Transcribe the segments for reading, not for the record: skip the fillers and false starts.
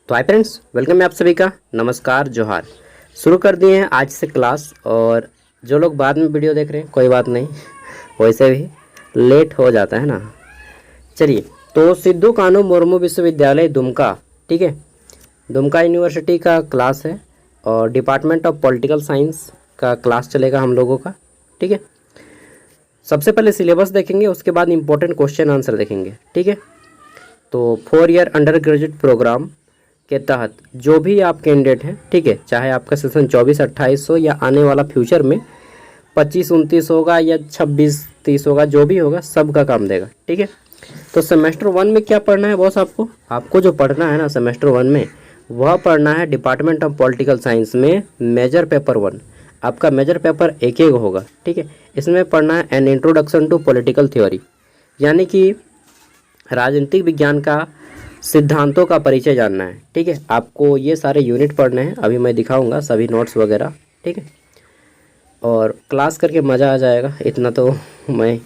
तो hi friends, welcome है आप सभी का। नमस्कार, जोहार। शुरू कर दिए हैं आज से क्लास। और जो लोग बाद में वीडियो देख रहे हैं कोई बात नहीं, वैसे भी लेट हो जाता है ना। चलिए, तो सिद्धू कानू मुर्मू विश्वविद्यालय दुमका, ठीक है, दुमका यूनिवर्सिटी का क्लास है और डिपार्टमेंट ऑफ पॉलिटिकल साइंस का क्लास चलेगा हम लोगों का, ठीक है। सबसे पहले सिलेबस देखेंगे, उसके बाद इंपॉर्टेंट क्वेश्चन आंसर देखेंगे, ठीक है। तो 4 ईयर अंडर ग्रेजुएट प्रोग्राम के तहत जो भी आप कैंडिडेट हैं, ठीक है, चाहे आपका सेशन 24-28 हो या आने वाला फ्यूचर में 25-29 होगा या 26-30 होगा, जो भी होगा सबका काम देगा, ठीक है। तो सेमेस्टर 1 में क्या पढ़ना है बॉस? आपको जो पढ़ना है ना सेमेस्टर 1 में, वह पढ़ना है डिपार्टमेंट ऑफ पॉलिटिकल साइंस में मेजर पेपर 1। आपका मेजर पेपर एक होगा, ठीक है। इसमें पढ़ना है an introduction to political theory, यानी कि राजनीतिक विज्ञान का सिद्धांतों का परिचय जानना है, ठीक है। आपको ये सारे यूनिट पढ़ने हैं, अभी मैं दिखाऊंगा सभी नोट्स वगैरह, ठीक है। और क्लास करके मज़ा आ जाएगा, इतना तो मैं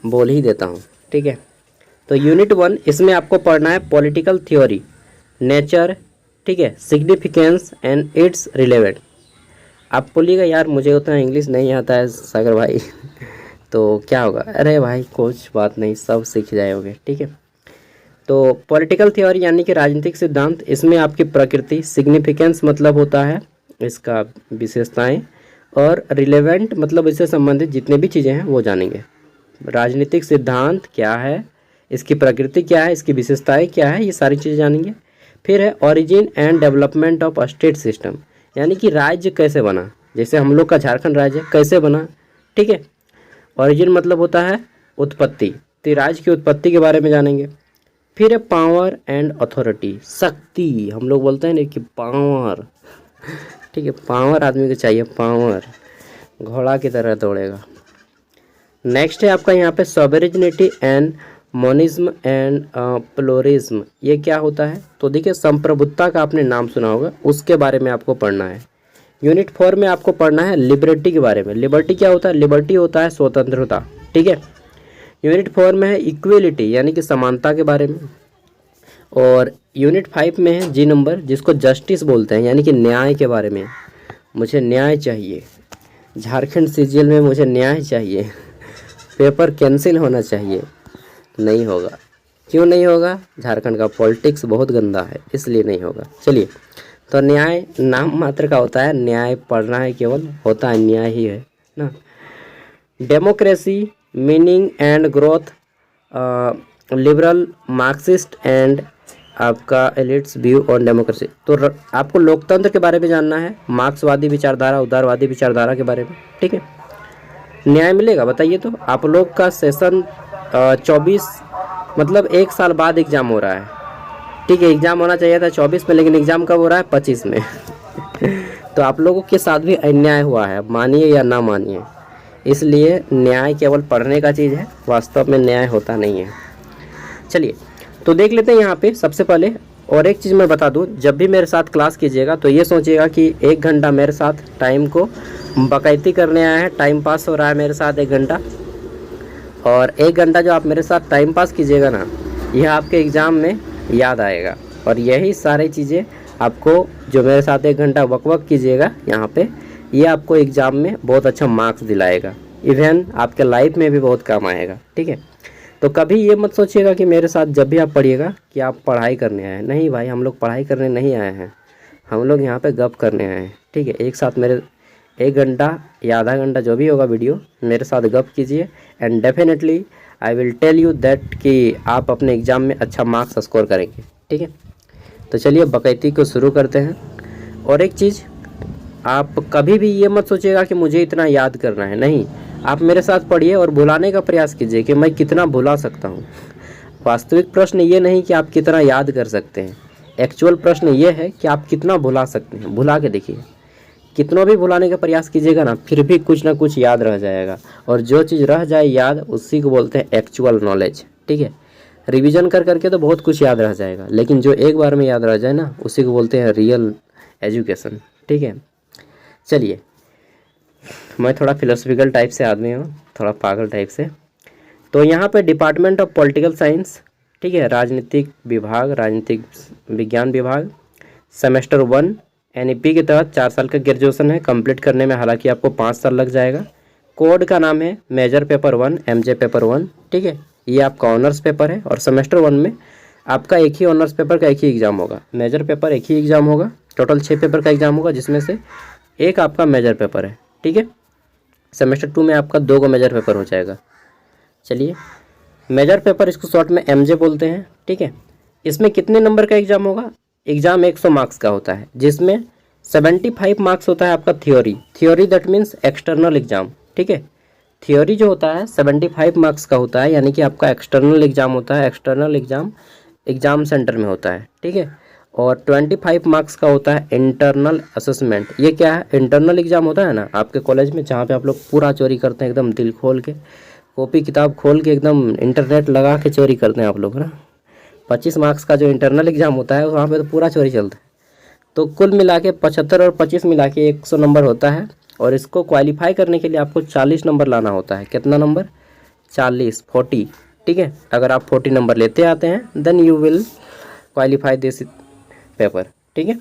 बोल ही देता हूँ, ठीक है। तो यूनिट 1 इसमें आपको पढ़ना है पॉलिटिकल थ्योरी, नेचर, ठीक है, सिग्निफिकेंस एंड इट्स रिलेवेंट। आप बोलिएगा यार मुझे उतना इंग्लिश नहीं आता है सागर भाई तो क्या होगा? अरे भाई कुछ बात नहीं, सब सीख जाओगे, ठीक है। तो पॉलिटिकल थ्योरी यानी कि राजनीतिक सिद्धांत, इसमें आपकी प्रकृति, सिग्निफिकेंस मतलब होता है इसका विशेषताएं, और रिलेवेंट मतलब इससे संबंधित जितने भी चीज़ें हैं वो जानेंगे। राजनीतिक सिद्धांत क्या है, इसकी प्रकृति क्या है, इसकी विशेषताएं क्या है, ये सारी चीज़ें जानेंगे। फिर है origin and development of state system, यानी कि राज्य कैसे बना, जैसे हम लोग का झारखंड राज्य कैसे बना, ठीक है। ओरिजिन मतलब होता है उत्पत्ति, तो राज्य की उत्पत्ति के बारे में जानेंगे। फिर है पावर एंड अथॉरिटी, शक्ति, हम लोग बोलते हैं ना कि पावर, ठीक है, पावर आदमी को चाहिए, पावर, घोड़ा की तरह दौड़ेगा। नेक्स्ट है आपका यहाँ पे sovereignty and monism and pluralism, ये क्या होता है? तो देखिए, संप्रभुत्ता का आपने नाम सुना होगा, उसके बारे में आपको पढ़ना है। यूनिट 4 में आपको पढ़ना है लिबर्टी के बारे में। लिबर्टी क्या होता है? लिबर्टी होता है स्वतंत्रता, ठीक है। यूनिट 4 में है इक्वलिटी यानी कि समानता के बारे में। और यूनिट 5 में है जी नंबर, जिसको जस्टिस बोलते हैं, यानी कि न्याय के बारे में। मुझे न्याय चाहिए, झारखंड सीजीएल में मुझे न्याय चाहिए, पेपर कैंसिल होना चाहिए। नहीं होगा। क्यों नहीं होगा? झारखंड का पॉलिटिक्स बहुत गंदा है, इसलिए नहीं होगा। चलिए, तो न्याय नाम मात्र का होता है, न्याय पढ़ना है, केवल होता है न्याय ही है ना। Democracy, meaning and growth, liberal, Marxist and आपका एलिट्स व्यू ऑन डेमोक्रेसी। तो आपको लोकतंत्र के बारे में जानना है, मार्क्सवादी विचारधारा, उदारवादी विचारधारा के बारे में, ठीक है। न्याय मिलेगा बताइए। तो आप लोग का सेशन 24 मतलब 1 साल बाद एग्ज़ाम हो रहा है, ठीक है। एग्ज़ाम होना चाहिए था 24 में, लेकिन एग्ज़ाम कब हो रहा है? 25 में तो आप लोगों के साथ भी अन्याय हुआ है, मानिए या ना मानिए। इसलिए न्याय केवल पढ़ने का चीज़ है, वास्तव में न्याय होता नहीं है। चलिए, तो देख लेते हैं यहाँ पे सबसे पहले। और एक चीज़ मैं बता दूँ, जब भी मेरे साथ क्लास कीजिएगा तो ये सोचिएगा कि 1 घंटा मेरे साथ टाइम को बाकायदगी करने आया है, टाइम पास हो रहा है मेरे साथ 1 घंटा। और 1 घंटा जो आप मेरे साथ टाइम पास कीजिएगा ना, यह आपके एग्ज़ाम में याद आएगा। और यही सारी चीज़ें आपको, जो मेरे साथ 1 घंटा वक कीजिएगा यहाँ पे, ये आपको एग्ज़ाम में बहुत अच्छा मार्क्स दिलाएगा, इवन आपके लाइफ में भी बहुत काम आएगा, ठीक है। तो कभी ये मत सोचिएगा कि मेरे साथ जब भी आप पढ़िएगा कि आप पढ़ाई करने आए हैं। नहीं भाई, हम लोग पढ़ाई करने नहीं आए हैं, हम लोग यहाँ पे गप करने आए हैं, ठीक है। एक साथ मेरे 1 घंटा या आधा घंटा जो भी होगा वीडियो, मेरे साथ गप कीजिए, and definitely I will tell you that कि आप अपने एग्ज़ाम में अच्छा मार्क्स स्कोर करेंगे, ठीक है। तो चलिए बाकायदगी को शुरू करते हैं। और एक चीज़, आप कभी भी ये मत सोचिएगा कि मुझे इतना याद करना है, नहीं। आप मेरे साथ पढ़िए और भुलाने का प्रयास कीजिए कि मैं कितना भुला सकता हूँ। वास्तविक प्रश्न ये नहीं कि आप कितना याद कर सकते हैं, एक्चुअल प्रश्न ये है कि आप कितना भुला सकते हैं। भुला के देखिए, कितना भी भुलाने का प्रयास कीजिएगा ना, फिर भी कुछ ना कुछ याद रह जाएगा। और जो चीज़ रह जाए याद, उसी को बोलते हैं एक्चुअल नॉलेज, ठीक है। रिवीजन कर करके तो बहुत कुछ याद रह जाएगा, लेकिन जो एक बार में याद रह जाए ना, उसी को बोलते हैं रियल एजुकेशन, ठीक है। चलिए, मैं थोड़ा फिलोसफिकल टाइप से आदमी हूँ, थोड़ा पागल टाइप से। तो यहाँ पे डिपार्टमेंट ऑफ पॉलिटिकल साइंस, ठीक है, राजनीतिक विभाग, राजनीतिक विज्ञान विभाग। सेमेस्टर 1 NEP के तहत 4 साल का ग्रेजुएशन है, कंप्लीट करने में हालांकि आपको 5 साल लग जाएगा। कोड का नाम है मेजर पेपर 1 MJ पेपर 1। ठीक है, ये आपका ऑनर्स पेपर है और सेमेस्टर 1 में आपका एक ही ऑनर्स पेपर का एक ही एग्ज़ाम होगा। मेजर पेपर एक ही एग्ज़ाम होगा, टोटल 6 पेपर का एग्ज़ाम होगा जिसमें से एक आपका मेजर पेपर है। ठीक है, सेमेस्टर 2 में आपका 2 को मेजर पेपर हो जाएगा। चलिए, मेजर पेपर इसको शॉर्ट में MJ बोलते हैं। ठीक है, इसमें कितने नंबर का एग्ज़ाम होगा? एग्ज़ाम 100 मार्क्स का होता है, जिसमें 75 मार्क्स होता है आपका theory that means external exam. ठीक है, थ्योरी जो होता है 75 मार्क्स का होता है, यानी कि आपका एक्सटर्नल एग्ज़ाम होता है। एक्सटर्नल एग्ज़ाम सेंटर में होता है। ठीक है, और 25 मार्क्स का होता है इंटरनल असेसमेंट। ये क्या है? इंटरनल एग्ज़ाम होता है ना आपके कॉलेज में, जहाँ पे आप लोग पूरा चोरी करते हैं, एकदम दिल खोल के, कॉपी किताब खोल के, एकदम इंटरनेट लगा के चोरी करते हैं आप लोग ना। 25 मार्क्स का जो इंटरनल एग्ज़ाम होता है वहाँ पे तो पूरा चोरी चलता है। तो कुल मिला के 75 और 25 मिला के 100 नंबर होता है, और इसको क्वालिफाई करने के लिए आपको 40 नंबर लाना होता है। कितना नंबर? 40। ठीक है, अगर आप 40 नंबर लेते आते हैं then you will qualify this paper. ठीक है,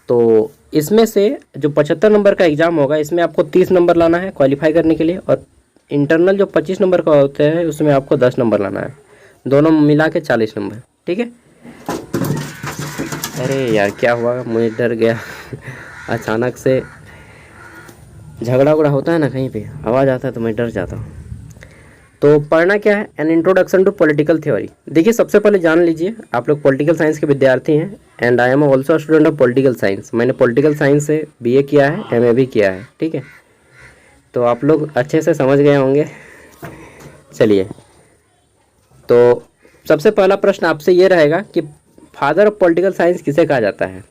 तो इसमें से जो 75 नंबर का एग्ज़ाम होगा इसमें आपको 30 नंबर लाना है क्वालिफाई करने के लिए, और इंटरनल जो 25 नंबर का होता है उसमें आपको 10 नंबर लाना है, दोनों मिला के 40 नंबर। ठीक है, अरे यार क्या हुआ, मुझे डर गया अचानक से झगड़ा उगड़ा होता है ना, कहीं पे आवाज़ आता है तो मैं डर जाता हूँ। तो पढ़ना क्या है? An introduction to political theory. देखिए, सबसे पहले जान लीजिए, आप लोग पॉलिटिकल साइंस के विद्यार्थी हैं and I am also student of political science. मैंने पॉलिटिकल साइंस से BA किया है, MA भी किया है। ठीक है, तो आप लोग अच्छे से समझ गए होंगे। चलिए, तो सबसे पहला प्रश्न आपसे ये रहेगा कि फादर ऑफ पॉलिटिकल साइंस किसे कहा जाता है?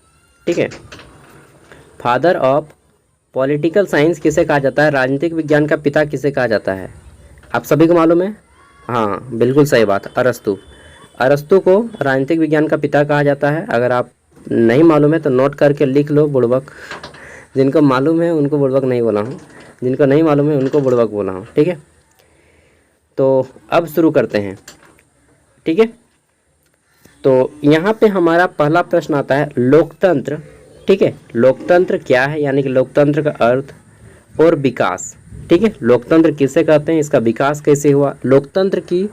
ठीक है, फादर ऑफ पॉलिटिकल साइंस किसे कहा जाता है? राजनीतिक विज्ञान का पिता किसे कहा जाता है? आप सभी को मालूम है? हाँ, बिल्कुल सही बात, अरस्तु को राजनीतिक विज्ञान का पिता कहा जाता है। अगर आप नहीं मालूम है तो नोट करके लिख लो बुड़बक। जिनको मालूम है उनको बुड़बक नहीं बोला हूँ, जिनको नहीं मालूम है उनको बुड़बक बोला हूँ। ठीक है, तो अब शुरू करते हैं। ठीक है, तो यहाँ पे हमारा पहला प्रश्न आता है लोकतंत्र। ठीक है, लोकतंत्र क्या है, यानी कि लोकतंत्र का अर्थ और विकास। ठीक है, लोकतंत्र किसे कहते हैं, इसका विकास कैसे हुआ, लोकतंत्र की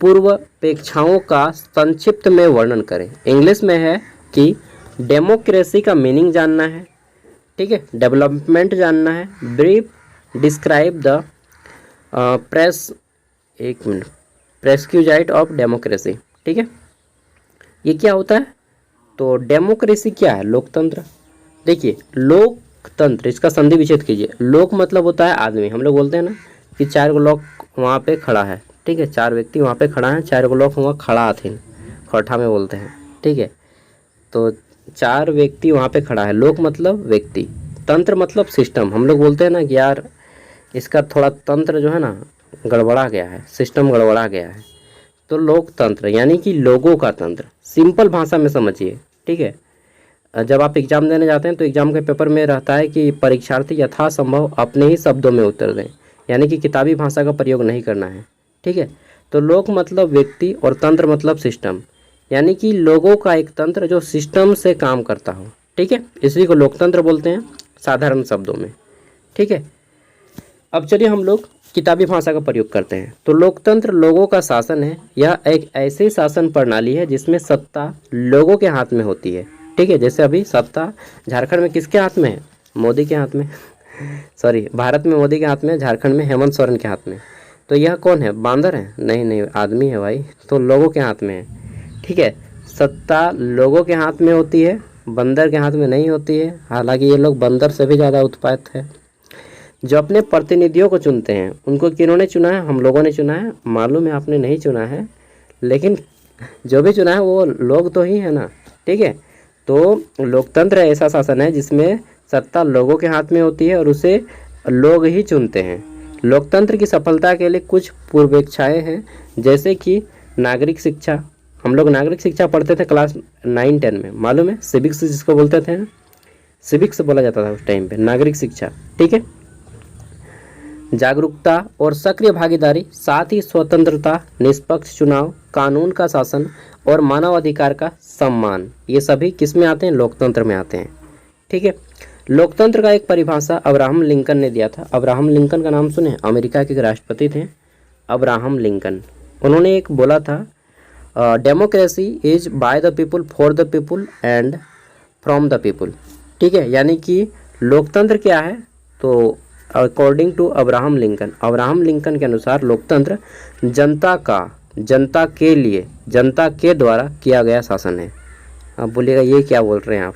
पूर्वापेक्षाओं का संक्षिप्त में वर्णन करें। इंग्लिश में है कि डेमोक्रेसी का मीनिंग जानना है। ठीक है, डेवलपमेंट जानना है, brief describe the prerequisite of democracy. ठीक है, ये क्या होता है? तो डेमोक्रेसी क्या है? लोकतंत्र। देखिए, लोकतंत्र, इसका संधि विच्छेद कीजिए। लोक मतलब होता है आदमी। हम लोग बोलते हैं ना कि 4 गो लोग वहाँ पे खड़ा है। ठीक है, 4 व्यक्ति वहाँ पे खड़ा है, 4 गो लोग वहाँ खड़ा आथिन, खोठा में बोलते हैं। ठीक है, तो 4 व्यक्ति वहाँ पे खड़ा है। लोक मतलब व्यक्ति, तंत्र मतलब सिस्टम। हम लोग बोलते हैं ना कि यार इसका थोड़ा तंत्र जो है ना गड़बड़ा गया है, सिस्टम गड़बड़ा गया है। तो लोकतंत्र यानी कि लोगों का तंत्र, सिंपल भाषा में समझिए। ठीक है, जब आप एग्ज़ाम देने जाते हैं तो एग्ज़ाम के पेपर में रहता है कि परीक्षार्थी यथासंभव अपने ही शब्दों में उत्तर दें, यानी कि किताबी भाषा का प्रयोग नहीं करना है। ठीक है, तो लोक मतलब व्यक्ति और तंत्र मतलब सिस्टम, यानी कि लोगों का एक तंत्र जो सिस्टम से काम करता हो। ठीक है, इसी को लोकतंत्र बोलते हैं साधारण शब्दों में। ठीक है, अब चलिए हम लोग किताबी भाषा का प्रयोग करते हैं। तो लोकतंत्र लोगों का शासन है। यह एक ऐसी शासन प्रणाली है जिसमें सत्ता लोगों के हाथ में होती है। ठीक है, जैसे अभी सत्ता झारखंड में किसके हाथ में है? मोदी के हाथ में सॉरी, भारत में मोदी के हाथ में, झारखंड में हेमंत सोरेन के हाथ में। तो यह कौन है? बांदर है? नहीं, आदमी है भाई। तो लोगों के हाथ में है। ठीक है, सत्ता लोगों के हाथ में होती है, बंदर के हाथ में नहीं होती है। हालांकि ये लोग बंदर से भी ज़्यादा उत्पात है। जो अपने प्रतिनिधियों को चुनते हैं उनको किन्होंने चुना है? हम लोगों ने चुना है। मालूम है आपने नहीं चुना है, लेकिन जो भी चुना है वो लोग तो ही है ना। ठीक है, तो लोकतंत्र ऐसा शासन है जिसमें सत्ता लोगों के हाथ में होती है और उसे लोग ही चुनते हैं। लोकतंत्र की सफलता के लिए कुछ पूर्वेक्षाएँ हैं, जैसे कि नागरिक शिक्षा। हम लोग नागरिक शिक्षा पढ़ते थे क्लास 9-10 में, मालूम है? सिविक्स जिसको बोलते थे, सिविक्स बोला जाता था उस टाइम पे, नागरिक शिक्षा। ठीक है, जागरूकता और सक्रिय भागीदारी, साथ ही स्वतंत्रता, निष्पक्ष चुनाव, कानून का शासन और मानव अधिकार का सम्मान, ये सभी किस में आते हैं? लोकतंत्र में आते हैं। ठीक है। लोकतंत्र का एक परिभाषा अब्राहम लिंकन ने दिया था। अब्राहम लिंकन का नाम सुने? अमेरिका के राष्ट्रपति थे अब्राहम लिंकन। उन्होंने एक बोला था, democracy is by the people, for the people and from the people. ठीक है, यानी कि लोकतंत्र क्या है? तो अकॉर्डिंग टू अब्राहम लिंकन के अनुसार लोकतंत्र जनता का, जनता के लिए, जनता के द्वारा किया गया शासन है। आप बोलिएगा ये क्या बोल रहे हैं आप?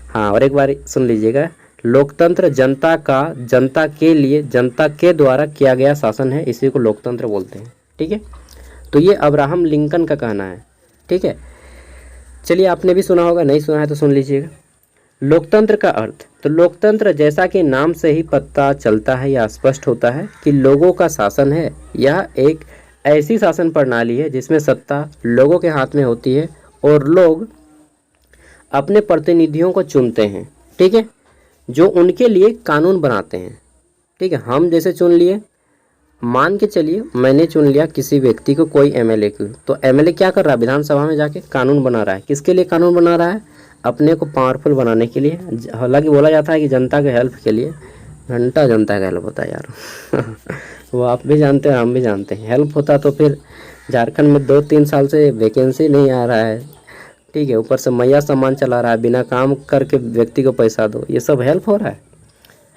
हाँ, और एक बार सुन लीजिएगा, लोकतंत्र जनता का, जनता के लिए, जनता के द्वारा किया गया शासन है, इसी को लोकतंत्र बोलते हैं। ठीक है, तो ये अब्राहम लिंकन का कहना है। ठीक है, चलिए आपने भी सुना होगा, नहीं सुना है तो सुन लीजिएगा। लोकतंत्र का अर्थ, तो लोकतंत्र जैसा कि नाम से ही पता चलता है या स्पष्ट होता है कि लोगों का शासन है। यह एक ऐसी शासन प्रणाली है जिसमें सत्ता लोगों के हाथ में होती है और लोग अपने प्रतिनिधियों को चुनते हैं। ठीक है, जो उनके लिए कानून बनाते हैं। ठीक है, हम जैसे चुन लिए, मान के चलिए मैंने चुन लिया किसी व्यक्ति को, कोई एमएलए को, तो एमएलए क्या कर रहा है? विधानसभा में जाके कानून बना रहा है। किसके लिए कानून बना रहा है? अपने को पावरफुल बनाने के लिए। हालांकि बोला जाता है कि जनता के हेल्प के लिए, घंटा जनता का हेल्प होता है यार वो आप भी जानते हैं, हम भी जानते हैं। हेल्प होता तो फिर झारखंड में 2-3 साल से वैकेंसी नहीं आ रहा है। ठीक है, ऊपर से मैया सामान चला रहा है, बिना काम करके व्यक्ति को पैसा दो, ये सब हेल्प हो रहा है?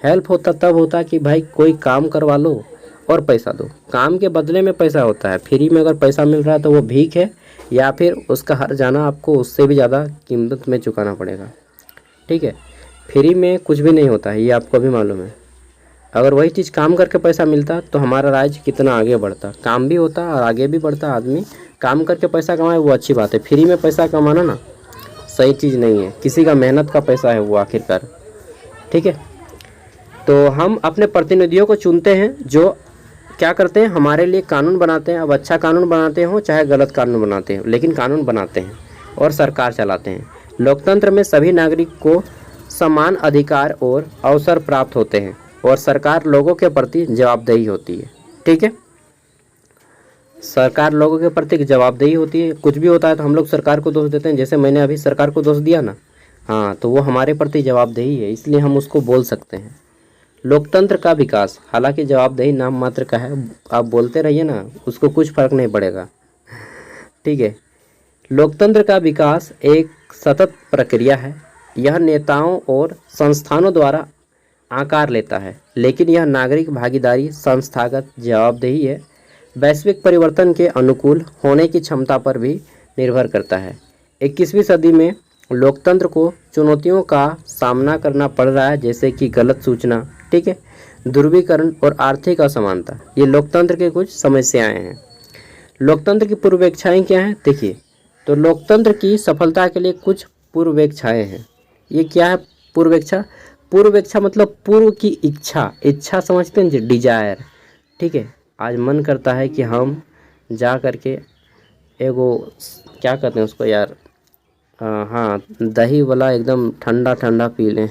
हेल्प होता तब होता कि भाई कोई काम करवा लो और पैसा दो। काम के बदले में पैसा होता है। फ्री में अगर पैसा मिल रहा है तो वो भीख है, या फिर उसका हर जाना आपको उससे भी ज़्यादा कीमत में चुकाना पड़ेगा। ठीक है, फ्री में कुछ भी नहीं होता है, ये आपको भी मालूम है। अगर वही चीज़ काम करके पैसा मिलता तो हमारा राज्य कितना आगे बढ़ता। काम भी होता और आगे भी बढ़ता। आदमी काम करके पैसा कमाए वो अच्छी बात है, फ्री में पैसा कमाना ना सही चीज़ नहीं है। किसी का मेहनत का पैसा है वो आखिरकार। ठीक है, तो हम अपने प्रतिनिधियों को चुनते हैं जो क्या करते हैं? हमारे लिए कानून बनाते हैं। अब अच्छा कानून बनाते हो चाहे गलत कानून बनाते हो, लेकिन कानून बनाते हैं और सरकार चलाते हैं। लोकतंत्र में सभी नागरिक को समान अधिकार और अवसर प्राप्त होते हैं और सरकार लोगों के प्रति जवाबदेही होती है। ठीक है, सरकार लोगों के प्रति जवाबदेही होती है। कुछ भी होता है तो हम लोग सरकार को दोष देते हैं, जैसे मैंने अभी सरकार को दोष दिया ना, हाँ, तो वो हमारे प्रति जवाबदेही है, इसलिए हम उसको बोल सकते हैं। लोकतंत्र का विकास, हालांकि जवाबदेही नाम मात्र का है, आप बोलते रहिए ना, उसको कुछ फर्क नहीं पड़ेगा। ठीक है, लोकतंत्र का विकास एक सतत प्रक्रिया है। यह नेताओं और संस्थानों द्वारा आकार लेता है, लेकिन यह नागरिक भागीदारी, संस्थागत जवाबदेही है, वैश्विक परिवर्तन के अनुकूल होने की क्षमता पर भी निर्भर करता है। 21वीं सदी में लोकतंत्र को चुनौतियों का सामना करना पड़ रहा है, जैसे कि गलत सूचना, ठीक है, ध्रुवीकरण और आर्थिक असमानता। ये लोकतंत्र के कुछ समस्याएं हैं। लोकतंत्र की पूर्वेक्षाएं क्या हैं? देखिए, तो लोकतंत्र की सफलता के लिए कुछ पूर्वेक्षाएं हैं। ये क्या है पूर्वेक्षा? पूर्वेक्षा मतलब पूर्व की इच्छा, इच्छा समझते हैं जी, डिजायर। ठीक है, आज मन करता है कि हम जा करके एगो क्या कहते हैं उसको यार, हाँ, दही वाला एकदम ठंडा ठंडा पी लें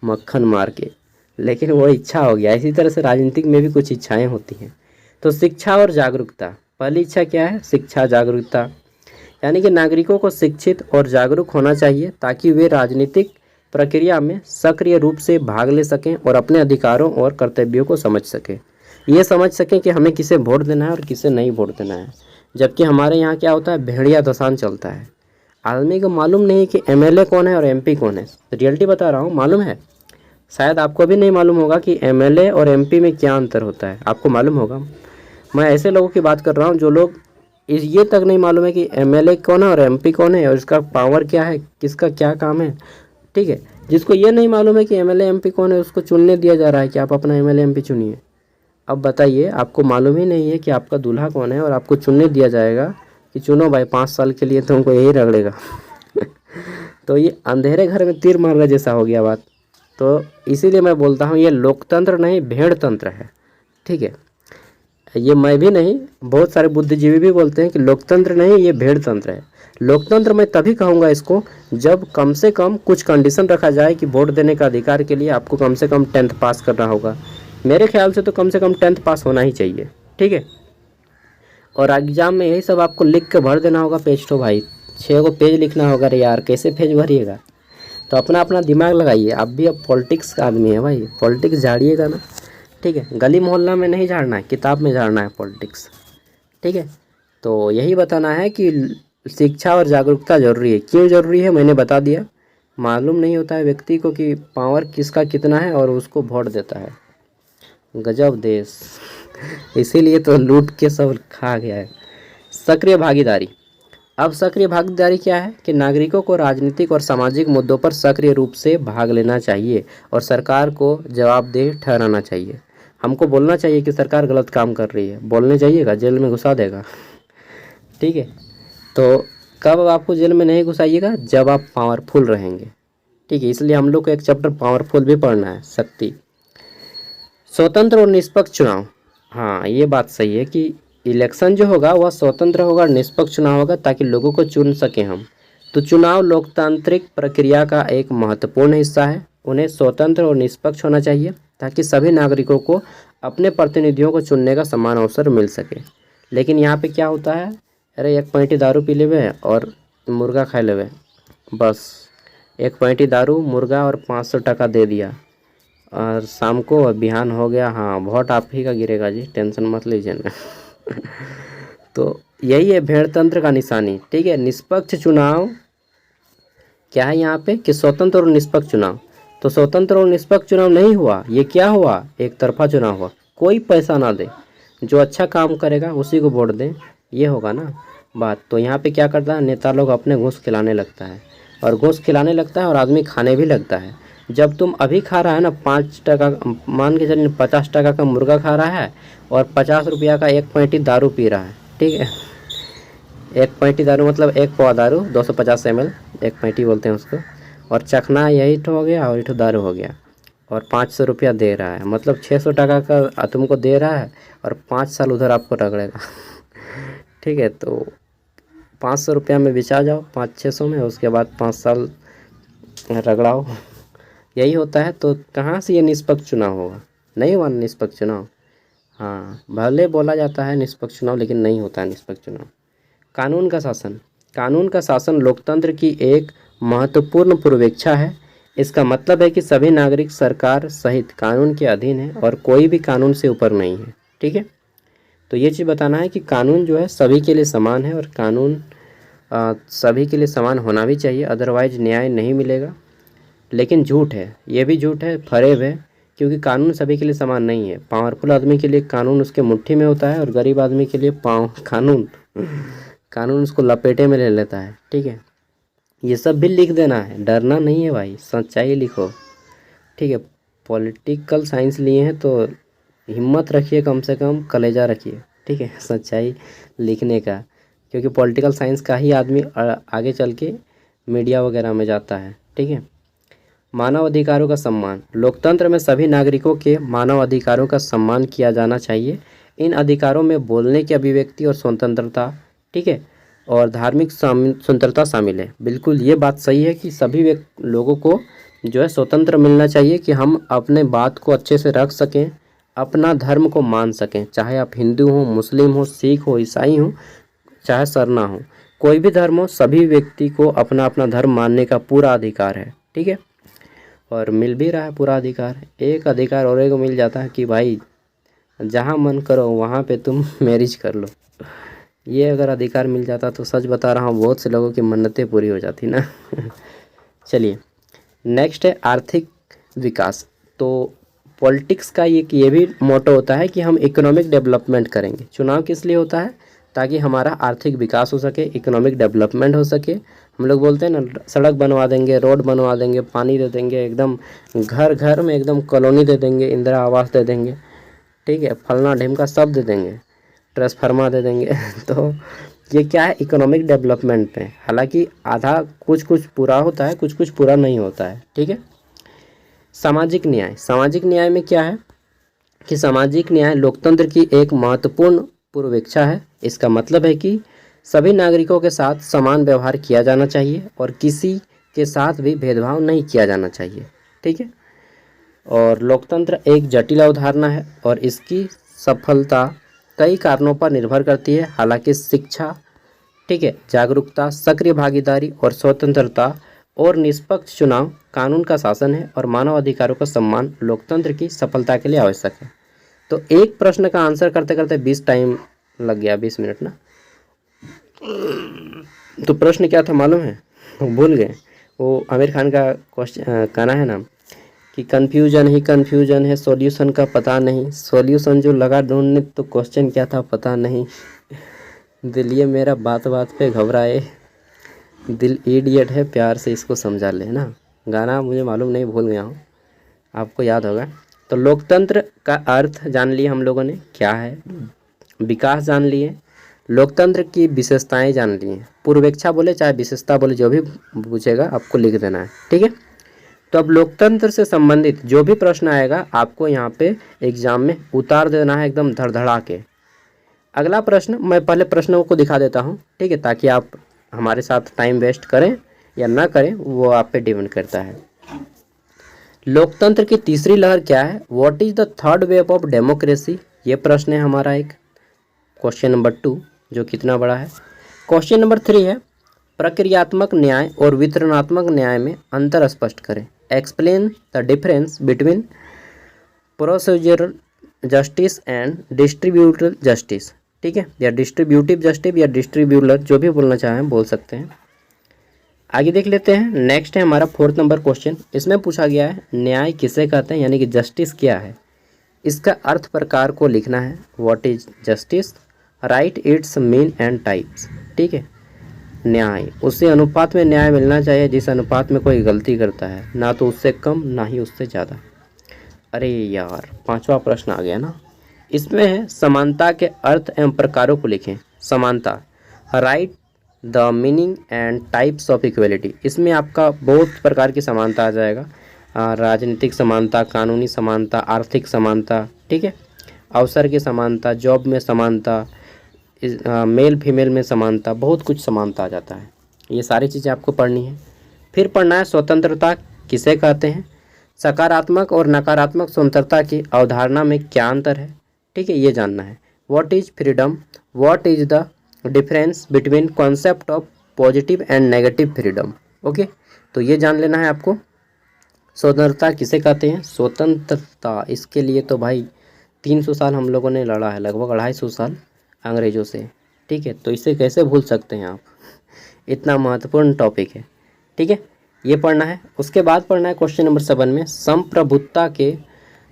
मक्खन मार के, लेकिन वो इच्छा हो गया। इसी तरह से राजनीतिक में भी कुछ इच्छाएं होती हैं। तो शिक्षा और जागरूकता, पहली इच्छा क्या है? शिक्षा जागरूकता, यानी कि नागरिकों को शिक्षित और जागरूक होना चाहिए ताकि वे राजनीतिक प्रक्रिया में सक्रिय रूप से भाग ले सकें और अपने अधिकारों और कर्तव्यों को समझ सकें। ये समझ सकें कि हमें किसे वोट देना है और किसे नहीं वोट देना है। जबकि हमारे यहाँ क्या होता है? भेड़िया दसान चलता है। आदमी को मालूम नहीं है कि एमएलए कौन है और एमपी कौन है। रियलिटी बता रहा हूँ, मालूम है? शायद आपको भी नहीं मालूम होगा कि एमएलए और एमपी में क्या अंतर होता है। आपको मालूम होगा। मैं ऐसे लोगों की बात कर रहा हूँ जो लोग ये तक नहीं मालूम है कि एमएलए कौन है और एमपी कौन है और इसका पावर क्या है, किसका क्या काम है। ठीक है, जिसको ये नहीं मालूम है कि एमएलए एमपी कौन है, उसको चुनने दिया जा रहा है कि आप अपना एमएलए एमपी चुनिए। अब बताइए, आपको मालूम ही नहीं है कि आपका दूल्हा कौन है और आपको चुनने दिया जाएगा कि चुनो भाई 5 साल के लिए, तुमको यही रगड़ेगा तो ये अंधेरे घर में तीर मारने जैसा हो गया बात। तो इसीलिए मैं बोलता हूँ ये लोकतंत्र नहीं भेड़ तंत्र है। ठीक है, ये मैं भी नहीं, बहुत सारे बुद्धिजीवी भी बोलते हैं कि लोकतंत्र नहीं, ये भेड़ तंत्र है। लोकतंत्र मैं तभी कहूँगा इसको जब कम से कम कुछ कंडीशन रखा जाए कि वोट देने का अधिकार के लिए आपको कम से कम 10th पास करना होगा, मेरे ख्याल से तो कम से कम 10th पास होना ही चाहिए, ठीक है। और एग्ज़ाम में यही सब आपको लिख के भर देना होगा पेज तो भाई, 6 को पेज लिखना होगा। अरे यार कैसे पेज भरिएगा? तो अपना अपना दिमाग लगाइए। आप भी अब पॉलिटिक्स का आदमी है भाई, पॉलिटिक्स झाड़िएगा ना, ठीक है। गली मोहल्ला में नहीं झाड़ना है, किताब में झाड़ना है पॉलिटिक्स, ठीक है। तो यही बताना है कि शिक्षा और जागरूकता ज़रूरी है। क्यों ज़रूरी है मैंने बता दिया। मालूम नहीं होता है व्यक्ति को कि पावर किसका कितना है और उसको वोट देता है। गजब देश, इसीलिए तो लूट के सब खा गया है। सक्रिय भागीदारी। अब सक्रिय भागीदारी क्या है कि नागरिकों को राजनीतिक और सामाजिक मुद्दों पर सक्रिय रूप से भाग लेना चाहिए और सरकार को जवाबदेह ठहराना चाहिए। हमको बोलना चाहिए कि सरकार गलत काम कर रही है, बोलने जाइएगा जेल में घुसा देगा, ठीक है। तो कब आपको जेल में नहीं घुसाइएगा? जब आप पावरफुल रहेंगे, ठीक है। इसलिए हम लोग को एक चैप्टर पावरफुल भी पढ़ना है, शक्ति। स्वतंत्र और निष्पक्ष चुनाव। हाँ ये बात सही है कि इलेक्शन जो होगा वह स्वतंत्र होगा और निष्पक्ष चुनाव होगा ताकि लोगों को चुन सकें हम। तो चुनाव लोकतांत्रिक प्रक्रिया का एक महत्वपूर्ण हिस्सा है। उन्हें स्वतंत्र और निष्पक्ष होना चाहिए ताकि सभी नागरिकों को अपने प्रतिनिधियों को चुनने का समान अवसर मिल सके। लेकिन यहाँ पे क्या होता है, अरे एक पैंटी दारू पी लेवे और मुर्गा खा लेवे, बस एक पैंटी दारू मुर्गा और 500 टका दे दिया और शाम को बिहान हो गया, हाँ वोट आप ही का गिरेगा जी, टेंशन मत लीजिए ना। तो यही है भेड़तंत्र का निशानी, ठीक है। निष्पक्ष चुनाव क्या है यहाँ पे कि स्वतंत्र और निष्पक्ष चुनाव। तो स्वतंत्र और निष्पक्ष चुनाव नहीं हुआ, ये क्या हुआ? एक तरफा चुनाव हुआ। कोई पैसा ना दे, जो अच्छा काम करेगा उसी को वोट दें, ये होगा ना बात। तो यहाँ पे क्या करता है, नेता लोग अपने घूस खिलाने लगता है और घूस खिलाने लगता है और आदमी खाने भी लगता है। जब तुम अभी खा रहा है ना 5 टका, मान के चलिए 50 टका का मुर्गा खा रहा है और 50 रुपया का एक पैंटी दारू पी रहा है, ठीक है। एक पैंटी दारू मतलब एक पवा दारू 250 ml, एक पैंटी बोलते हैं उसको। और चखना यही तो हो गया और ये तो दारू हो गया। और 500 रुपया दे रहा है, मतलब 600 टका का तुमको दे रहा है और 5 साल उधर आपको रगड़ेगा। ठीक है, तो 500 रुपया में बिचा जाओ 500-600 में, उसके बाद 5 साल रगड़ाओ, यही होता है। तो कहाँ से ये निष्पक्ष चुनाव होगा? नहीं हुआ निष्पक्ष चुनाव। हाँ भले बोला जाता है निष्पक्ष चुनाव, लेकिन नहीं होता है निष्पक्ष चुनाव। कानून का शासन। कानून का शासन लोकतंत्र की एक महत्वपूर्ण पूर्वेक्षा है। इसका मतलब है कि सभी नागरिक सरकार सहित कानून के अधीन है और कोई भी कानून से ऊपर नहीं है, ठीक है। तो ये चीज़ बताना है कि कानून जो है सभी के लिए समान है और कानून सभी के लिए समान होना भी चाहिए, अदरवाइज न्याय नहीं मिलेगा। लेकिन झूठ है, ये भी झूठ है, फरेब है, क्योंकि कानून सभी के लिए समान नहीं है। पावरफुल आदमी के लिए कानून उसके मुट्ठी में होता है और गरीब आदमी के लिए कानून उसको लपेटे में ले लेता है, ठीक है। ये सब भी लिख देना है, डरना नहीं है भाई, सच्चाई लिखो, ठीक है। पॉलिटिकल साइंस लिए हैं तो हिम्मत रखिए, कम से कम कलेजा रखिए, ठीक है, सच्चाई लिखने का, क्योंकि पॉलिटिकल साइंस का ही आदमी आगे चल के मीडिया वगैरह में जाता है, ठीक है। मानव अधिकारों का सम्मान। लोकतंत्र में सभी नागरिकों के मानव अधिकारों का सम्मान किया जाना चाहिए। इन अधिकारों में बोलने की अभिव्यक्ति और स्वतंत्रता, ठीक है, और धार्मिक स्वतंत्रता शामिल है। बिल्कुल ये बात सही है कि सभी लोगों को जो है स्वतंत्र मिलना चाहिए कि हम अपने बात को अच्छे से रख सकें, अपना धर्म को मान सकें, चाहे आप हिंदू हो, मुस्लिम हो, सिख हो, ईसाई हो, चाहे सरना हो, कोई भी धर्म हो, सभी व्यक्ति को अपना अपना धर्म मानने का पूरा अधिकार है, ठीक है। और मिल भी रहा है पूरा अधिकार। एक अधिकार और को मिल जाता है कि भाई जहाँ मन करो वहाँ पे तुम मैरिज कर लो। ये अगर अधिकार मिल जाता तो सच बता रहा हूँ बहुत से लोगों की मन्नतें पूरी हो जाती ना। चलिए नेक्स्ट है आर्थिक विकास। तो पॉलिटिक्स का ये भी मोटो होता है कि हम इकोनॉमिक डेवलपमेंट करेंगे। चुनाव किस लिए होता है? ताकि हमारा आर्थिक विकास हो सके, इकोनॉमिक डेवलपमेंट हो सके। हम लोग बोलते हैं ना सड़क बनवा देंगे, रोड बनवा देंगे, पानी दे देंगे, एकदम घर घर में एकदम कॉलोनी दे देंगे, इंदिरा आवास दे देंगे, ठीक है, फलना ढिमका सब दे देंगे, ट्रांसफार्मर दे देंगे। तो ये क्या है? इकोनॉमिक डेवलपमेंट है। हालांकि आधा कुछ पूरा होता है, कुछ पूरा नहीं होता है, ठीक है। सामाजिक न्याय। सामाजिक न्याय में क्या है कि सामाजिक न्याय लोकतंत्र की एक महत्वपूर्ण पूर्वेक्षा है। इसका मतलब है कि सभी नागरिकों के साथ समान व्यवहार किया जाना चाहिए और किसी के साथ भी भेदभाव नहीं किया जाना चाहिए, ठीक है। और लोकतंत्र एक जटिल अवधारणा है और इसकी सफलता कई कारणों पर निर्भर करती है। हालांकि शिक्षा, ठीक है, जागरूकता, सक्रिय भागीदारी और स्वतंत्रता और निष्पक्ष चुनाव, कानून का शासन है और मानव अधिकारों का सम्मान लोकतंत्र की सफलता के लिए आवश्यक है। तो एक प्रश्न का आंसर करते करते 20 टाइम लग गया, 20 मिनट ना। तो प्रश्न क्या था मालूम है? भूल गए। वो आमिर खान का क्वेश्चन गाना है ना कि कन्फ्यूजन ही कन्फ्यूजन है, सॉल्यूशन का पता नहीं, सॉल्यूशन जो लगा ढूंढने तो क्वेश्चन क्या था पता नहीं। दिल ये मेरा बात बात पे घबराए, दिल इडियट है प्यार से इसको समझा ले, ना। गाना मुझे मालूम नहीं, भूल गया हूँ, आपको याद होगा। तो लोकतंत्र का अर्थ जान लिए हम लोगों ने, क्या है, विकास जान लिए, लोकतंत्र की विशेषताएं जान लिए। पूर्वेक्षा बोले चाहे विशेषता बोले, जो भी पूछेगा आपको लिख देना है, ठीक है। तो अब लोकतंत्र से संबंधित जो भी प्रश्न आएगा आपको यहाँ पे एग्जाम में उतार देना है एकदम धड़धड़ा के। अगला प्रश्न, मैं पहले प्रश्नों को दिखा देता हूँ, ठीक है, ताकि आप हमारे साथ टाइम वेस्ट करें या ना करें वो आप पे डिपेंड करता है। लोकतंत्र की तीसरी लहर क्या है? What is the third wave of democracy? ये प्रश्न है हमारा एक, क्वेश्चन नंबर 2, जो कितना बड़ा है। क्वेश्चन नंबर 3 है प्रक्रियात्मक न्याय और वितरणात्मक न्याय में अंतर स्पष्ट करें। Explain the difference between procedural justice and distributive justice, ठीक है, या डिस्ट्रीब्यूटिव जस्टिस या डिस्ट्रीब्यूलर, जो भी बोलना चाहें बोल सकते हैं। आगे देख लेते हैं। नेक्स्ट है हमारा 4th नंबर क्वेश्चन। इसमें पूछा गया है न्याय किसे कहते हैं, यानी कि जस्टिस क्या है, इसका अर्थ प्रकार को लिखना है। What is justice, right it's mean and types, ठीक है। न्याय, उसी अनुपात में न्याय मिलना चाहिए जिस अनुपात में कोई गलती करता है, ना तो उससे कम ना ही उससे ज़्यादा। अरे यार, 5वां प्रश्न आ गया ना। इसमें है समानता के अर्थ एवं प्रकारों को लिखें। समानता, right the meaning and types of equality. इसमें आपका बहुत प्रकार की समानता आ जाएगा, राजनीतिक समानता, कानूनी समानता, आर्थिक समानता, ठीक है, अवसर की समानता, जॉब में समानता, मेल फीमेल में समानता, बहुत कुछ समानता आ जाता है। ये सारी चीज़ें आपको पढ़नी है। फिर पढ़ना है स्वतंत्रता किसे कहते हैं, सकारात्मक और नकारात्मक स्वतंत्रता की अवधारणा में क्या अंतर है, ठीक है, ये जानना है। What is freedom, what is the difference between concept of positive and negative freedom, okay, तो ये जान लेना है आपको। स्वतंत्रता किसे कहते हैं, स्वतंत्रता, इसके लिए तो भाई 300 साल हम लोगों ने लड़ा है, लगभग 250 साल अंग्रेज़ों से, ठीक है, तो इसे कैसे भूल सकते हैं आप, इतना महत्वपूर्ण टॉपिक है, ठीक है, ये पढ़ना है। उसके बाद पढ़ना है क्वेश्चन नंबर 7 में संप्रभुता के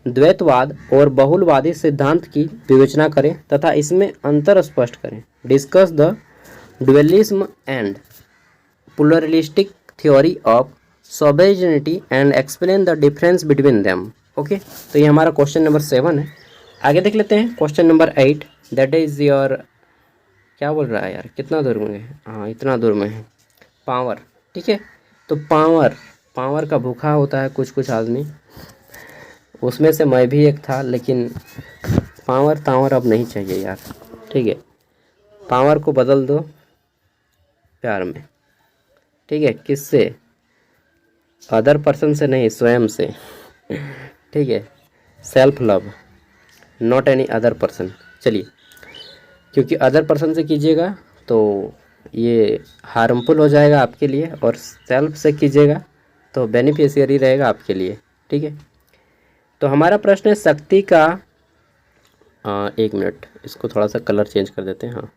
द्वैतवाद और बहुलवादी सिद्धांत की विवेचना करें तथा इसमें अंतर स्पष्ट करें। Discuss the dualism and pluralistic theory of sovereignty and explain the difference between them, okay, तो ये हमारा क्वेश्चन नंबर 7 है। आगे देख लेते हैं question number 8, that is your, क्या बोल रहा है यार, कितना दूर में है, हाँ इतना दूर में है, पावर, ठीक है। तो पावर का भूखा होता है कुछ कुछ आदमी, उसमें से मैं भी एक था, लेकिन पावर अब नहीं चाहिए यार, ठीक है, पावर को बदल दो प्यार में, ठीक है, किससे, अदर पर्सन से नहीं, स्वयं से, ठीक है, self love, not any other person. चलिए, क्योंकि अदर पर्सन से कीजिएगा तो ये हार्मफुल हो जाएगा आपके लिए, और सेल्फ से कीजिएगा तो बेनिफिशियरी रहेगा आपके लिए, ठीक है। तो हमारा प्रश्न है शक्ति का, 1 मिनट, इसको थोड़ा सा कलर चेंज कर देते हैं। हाँ,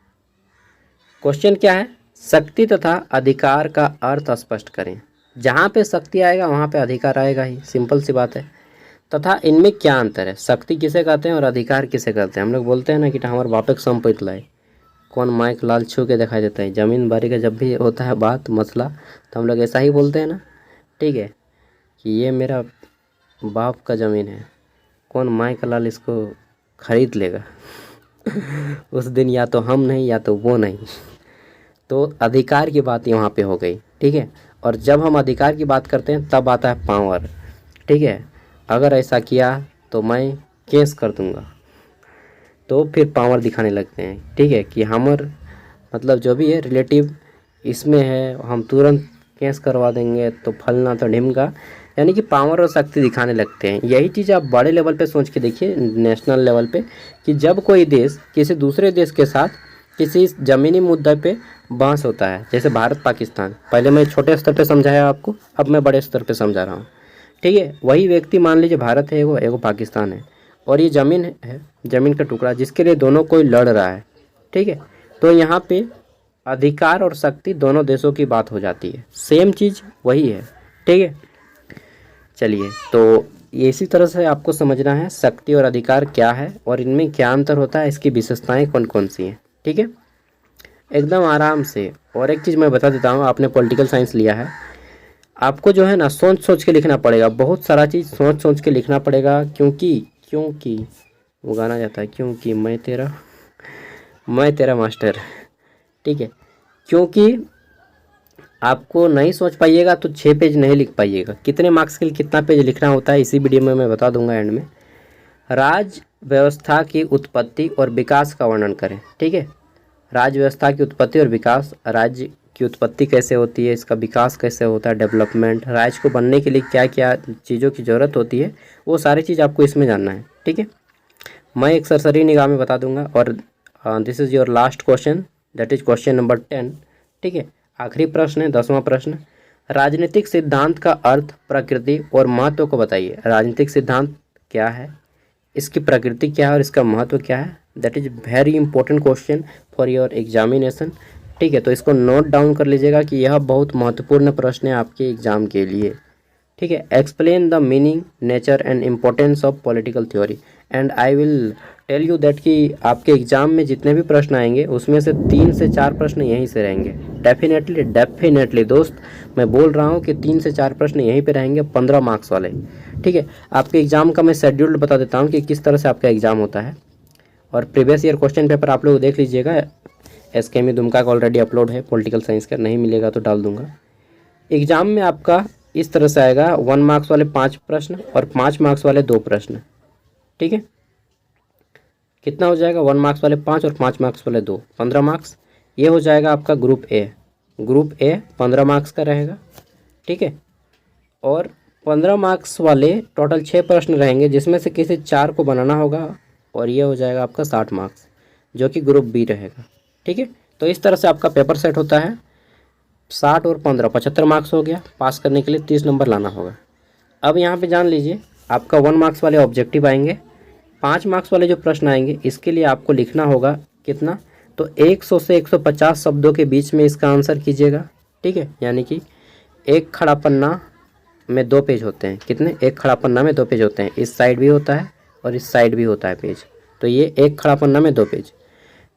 क्वेश्चन क्या है, शक्ति तथा अधिकार का अर्थ स्पष्ट करें। जहाँ पे शक्ति आएगा वहाँ पे अधिकार आएगा ही, सिंपल सी बात है। तथा इनमें क्या अंतर है, शक्ति किसे कहते हैं और अधिकार किसे कहते हैं। हम लोग बोलते हैं ना कि हमारे बापे के संपत्ति लाए, कौन माइक लाल छू के दिखाई देता है। ज़मीन बारी का जब भी होता है बात मसला, तो हम लोग ऐसा ही बोलते हैं ना, ठीक है, कि ये मेरा बाप का ज़मीन है, कौन माइक लाल इसको खरीद लेगा। उस दिन या तो हम नहीं या तो वो नहीं। तो अधिकार की बात यहाँ पे हो गई, ठीक है। और जब हम अधिकार की बात करते हैं तब आता है पावर, ठीक है। अगर ऐसा किया तो मैं केस कर दूंगा, तो फिर पावर दिखाने लगते हैं, ठीक है, कि हमर मतलब जो भी है रिलेटिव इसमें है, हम तुरंत केस करवा देंगे, तो फलना तो ढिमका यानी कि पावर और शक्ति दिखाने लगते हैं। यही चीज़ आप बड़े लेवल पे सोच के देखिए, नेशनल लेवल पे, कि जब कोई देश किसी दूसरे देश के साथ किसी ज़मीनी मुद्दे पे बहस होता है, जैसे भारत पाकिस्तान, पहले मैं छोटे स्तर पे समझाया आपको, अब मैं बड़े स्तर पे समझा रहा हूँ, ठीक है। वही व्यक्ति मान लीजिए भारत है, एगो पाकिस्तान है, और ये ज़मीन है, ज़मीन का टुकड़ा जिसके लिए दोनों कोई लड़ रहा है, ठीक है। तो यहाँ पे अधिकार और शक्ति दोनों देशों की बात हो जाती है, सेम चीज़ वही है, ठीक है। चलिए, तो इसी तरह से आपको समझना है शक्ति और अधिकार क्या है और इनमें क्या अंतर होता है, इसकी विशेषताएं कौन कौन सी हैं, ठीक है, एकदम आराम से। और एक चीज़ मैं बता देता हूँ, आपने पॉलिटिकल साइंस लिया है, आपको जो है ना सोच सोच के लिखना पड़ेगा, बहुत सारा चीज़ सोच सोच के लिखना पड़ेगा, क्योंकि वो गाना जाता है, क्योंकि मैं तेरा मास्टर, ठीक है। क्योंकि आपको नहीं सोच पाइएगा तो 6 पेज नहीं लिख पाइएगा। कितने मार्क्स के लिए कितना पेज लिखना होता है इसी वीडियो में मैं बता दूंगा एंड में। राज्य व्यवस्था की उत्पत्ति और विकास का वर्णन करें, ठीक है। राज्य व्यवस्था की उत्पत्ति और विकास, राज्य की उत्पत्ति कैसे होती है, इसका विकास कैसे होता है, डेवलपमेंट, राज्य को बनने के लिए क्या क्या चीज़ों की ज़रूरत होती है, वो सारी चीज़ आपको इसमें जानना है, ठीक है। मैं एक सरसरी निगाह में बता दूंगा। और this is your last question, that is question number 10, ठीक है। आखिरी प्रश्न है, 10वां प्रश्न। राजनीतिक सिद्धांत का अर्थ, प्रकृति और महत्व को बताइए। राजनीतिक सिद्धांत क्या है, इसकी प्रकृति क्या है और इसका महत्व क्या है, that is very important question for your examination, ठीक है। तो इसको नोट डाउन कर लीजिएगा कि यह बहुत महत्वपूर्ण प्रश्न है आपके एग्जाम के लिए, ठीक है। Explain the meaning, nature and importance of political theory, and I will tell you that कि आपके एग्जाम में जितने भी प्रश्न आएंगे उसमें से 3 से 4 प्रश्न यहीं से रहेंगे, डेफिनेटली दोस्त, मैं बोल रहा हूँ कि 3 से 4 प्रश्न यहीं पे रहेंगे, 15 मार्क्स वाले, ठीक है। आपके एग्जाम का मैं शेड्यूल बता देता हूँ कि किस तरह से आपका एग्जाम होता है। और प्रीवियस ईयर क्वेश्चन पेपर आप लोग देख लीजिएगा, SKM दुमका का ऑलरेडी अपलोड है, पॉलिटिकल साइंस का, नहीं मिलेगा तो डाल दूंगा। एग्जाम में आपका इस तरह से आएगा, 1 मार्क्स वाले 5 प्रश्न और 5 मार्क्स वाले 2 प्रश्न, ठीक है। कितना हो जाएगा, 1 मार्क्स वाले 5 और 5 मार्क्स वाले 2, 15 मार्क्स। ये हो जाएगा आपका ग्रुप ए 15 मार्क्स का रहेगा, ठीक है। और 15 मार्क्स वाले टोटल 6 प्रश्न रहेंगे, जिसमें से किसी 4 को बनाना होगा, और ये हो जाएगा आपका 60 मार्क्स, जो कि ग्रुप बी रहेगा, ठीक है। तो इस तरह से आपका पेपर सेट होता है। 60 और 15 75 मार्क्स हो गया। पास करने के लिए 30 नंबर लाना होगा। अब यहाँ पे जान लीजिए, आपका 1 मार्क्स वाले ऑब्जेक्टिव आएंगे, 5 मार्क्स वाले जो प्रश्न आएंगे इसके लिए आपको लिखना होगा कितना, तो 100 से 150 शब्दों के बीच में इसका आंसर कीजिएगा, ठीक है। यानी कि एक खड़ा पन्ना में 2 पेज होते हैं, कितने, एक खड़ा पन्ना में 2 पेज होते हैं, इस साइड भी होता है और इस साइड भी होता है पेज, तो ये एक खड़ा पन्ना में 2 पेज।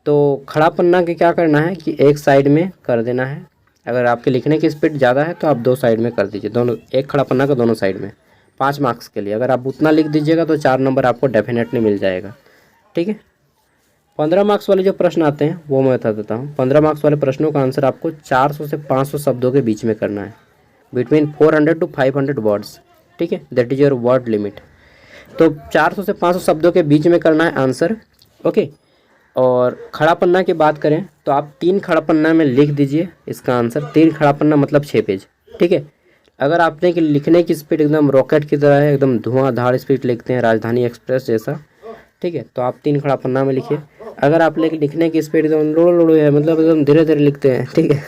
तो खड़ा पन्ना के क्या करना है कि एक साइड में कर देना है, अगर आपके लिखने की स्पीड ज़्यादा है तो आप 2 साइड में कर दीजिए, दोनों, एक खड़ा पन्ना का दोनों साइड में, 5 मार्क्स के लिए। अगर आप उतना लिख दीजिएगा तो 4 नंबर आपको डेफिनेटली मिल जाएगा, ठीक है। 15 मार्क्स वाले जो प्रश्न आते हैं वो मैं बता देता हूँ। 15 मार्क्स वाले प्रश्नों का आंसर आपको 400 से 500 शब्दों के बीच में करना है, बिटवीन 400 to 500 वर्ड्स, ठीक है, that is your word limit. तो 400 से 500 शब्दों के बीच में करना है आंसर, ओके। और खड़ा पन्ना की बात करें तो आप 3 खड़ा पन्ना में लिख दीजिए इसका आंसर, 3 खड़ा पन्ना मतलब 6 पेज, ठीक है। अगर आपने कि लिखने की स्पीड एकदम रॉकेट की तरह है, एकदम धुआंधार स्पीड लिखते हैं, राजधानी एक्सप्रेस जैसा, ठीक है, तो आप 3 खड़ा पन्ना में लिखिए। अगर आप लिखने की स्पीड एकदम लोड़ो है, मतलब एकदम धीरे धीरे लिखते हैं, ठीक है,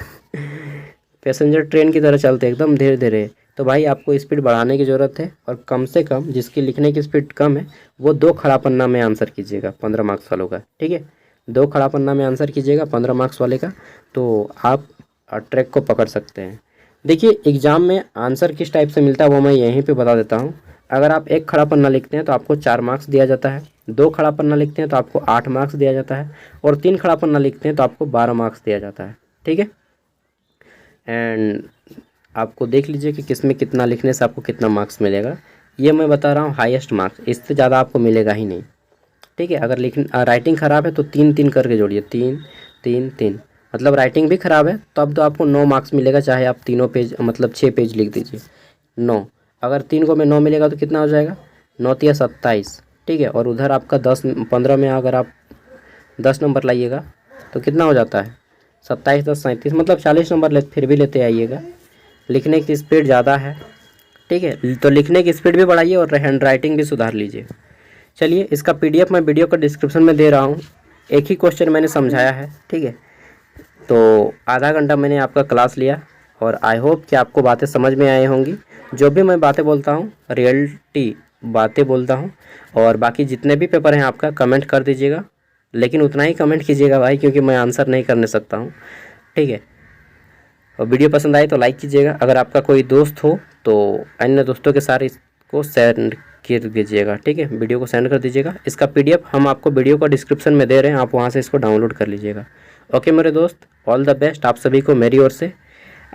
पैसेंजर ट्रेन की तरह चलते हैं एकदम धीरे धीरे, तो भाई आपको स्पीड बढ़ाने की ज़रूरत है। और कम से कम जिसकी लिखने की स्पीड कम है वो 2 खड़ा पन्ना में आंसर कीजिएगा 15 मार्क्स वालों का, ठीक है, 2 खड़ा पन्ना में आंसर कीजिएगा 15 मार्क्स वाले का, तो आप ट्रैक को पकड़ सकते हैं। देखिए एग्ज़ाम में आंसर किस टाइप से मिलता है वो मैं यहीं पे बता देता हूँ। अगर आप 1 खड़ा पन्ना लिखते हैं तो आपको 4 मार्क्स दिया जाता है, 2 खड़ा पन्ना लिखते हैं तो आपको 8 मार्क्स दिया जाता है, और 3 खड़ा पन्ना लिखते हैं तो आपको 12 मार्क्स दिया जाता है, ठीक है। एंड आपको देख लीजिए कि किस में कितना लिखने से आपको कितना मार्क्स मिलेगा। ये मैं बता रहा हूँ हाईएस्ट मार्क्स, इससे ज़्यादा आपको मिलेगा ही नहीं, ठीक है। अगर राइटिंग ख़राब है तो 3-3 करके जोड़िए, 3-3-3, मतलब राइटिंग भी ख़राब है तो अब तो आपको 9 मार्क्स मिलेगा, चाहे आप तीनों पेज मतलब 6 पेज लिख दीजिए, 9। अगर 3 को में 9 मिलेगा तो कितना हो जाएगा, 9 × 27, ठीक है। और उधर आपका 10-15 में अगर आप 10 नंबर लाइएगा तो कितना हो जाता है, 27 × 10 = 37, मतलब 40 नंबर फिर भी लेते आइएगा। लिखने की स्पीड ज़्यादा है, ठीक है। तो लिखने की स्पीड भी बढ़ाइए और हैंड राइटिंग भी सुधार लीजिए। चलिए, इसका PDF मैं वीडियो को डिस्क्रिप्शन में दे रहा हूँ। एक ही क्वेश्चन मैंने समझाया है, ठीक है। तो आधा घंटा मैंने आपका क्लास लिया और आई होप कि आपको बातें समझ में आई होंगी। जो भी मैं बातें बोलता हूँ रियलिटी बातें बोलता हूँ। और बाकी जितने भी पेपर हैं आपका कमेंट कर दीजिएगा, लेकिन उतना ही कमेंट कीजिएगा भाई, क्योंकि मैं आंसर नहीं करने सकता हूँ, ठीक है। और वीडियो पसंद आए तो लाइक कीजिएगा। अगर आपका कोई दोस्त हो तो अन्य दोस्तों के साथ इसको शेयर कर दीजिएगा, ठीक है। वीडियो को सेंड कर दीजिएगा। इसका PDF हम आपको वीडियो को डिस्क्रिप्शन में दे रहे हैं, आप वहाँ से इसको डाउनलोड कर लीजिएगा। ओके मेरे दोस्त, ऑल द बेस्ट आप सभी को मेरी ओर से।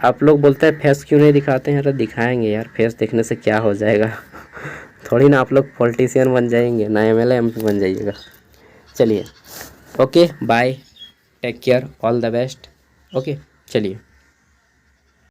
आप लोग बोलते हैं फेस क्यों नहीं दिखाते हैं, अरे दिखाएंगे यार, फेस देखने से क्या हो जाएगा थोड़ी ना आप लोग पॉलिटिशियन बन जाएंगे, ना MLA MP बन जाइएगा। चलिए, okay bye, take care, all the best. Okay चलिए।